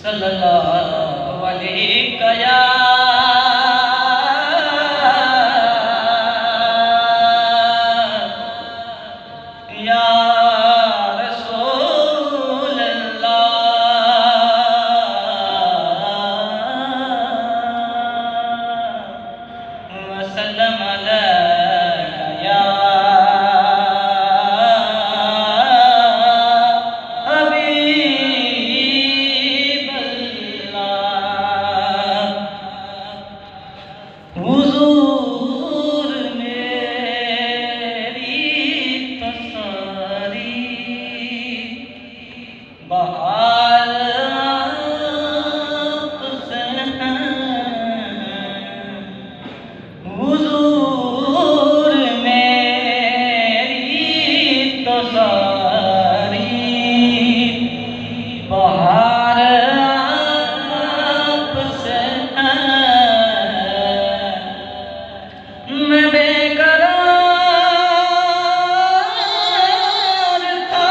सल्लल्लाहु अलैहि या रसूल वसल्लम अलैका या हुजूर मेरी तो सारी बहार आपसे हुजूर मेरी तो सारी बहार आपसे मैं बेकरार था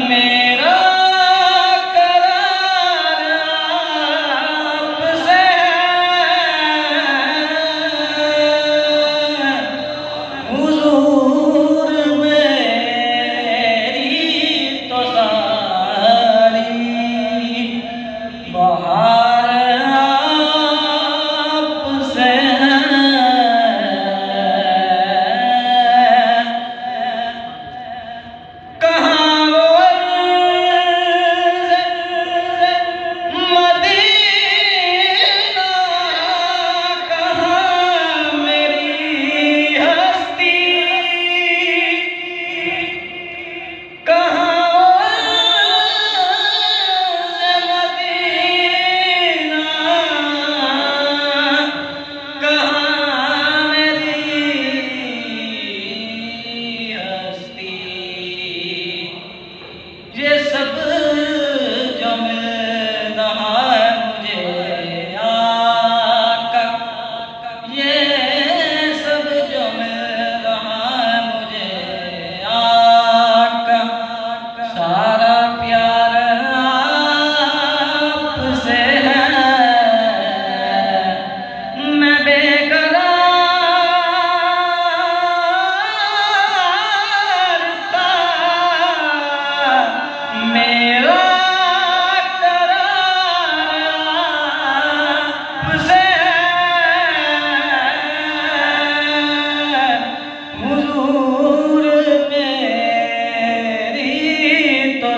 मेरा करार आपसे हुजूर मेरी तो सारी बहार आपसे ये सब जो मिल रहा है मुझे आका ये सब जो मिल रहा है मुझे आका सारा प्यार आपसे है मैं बेकरार था मेरा करार आपसे हुजूर मेरी तो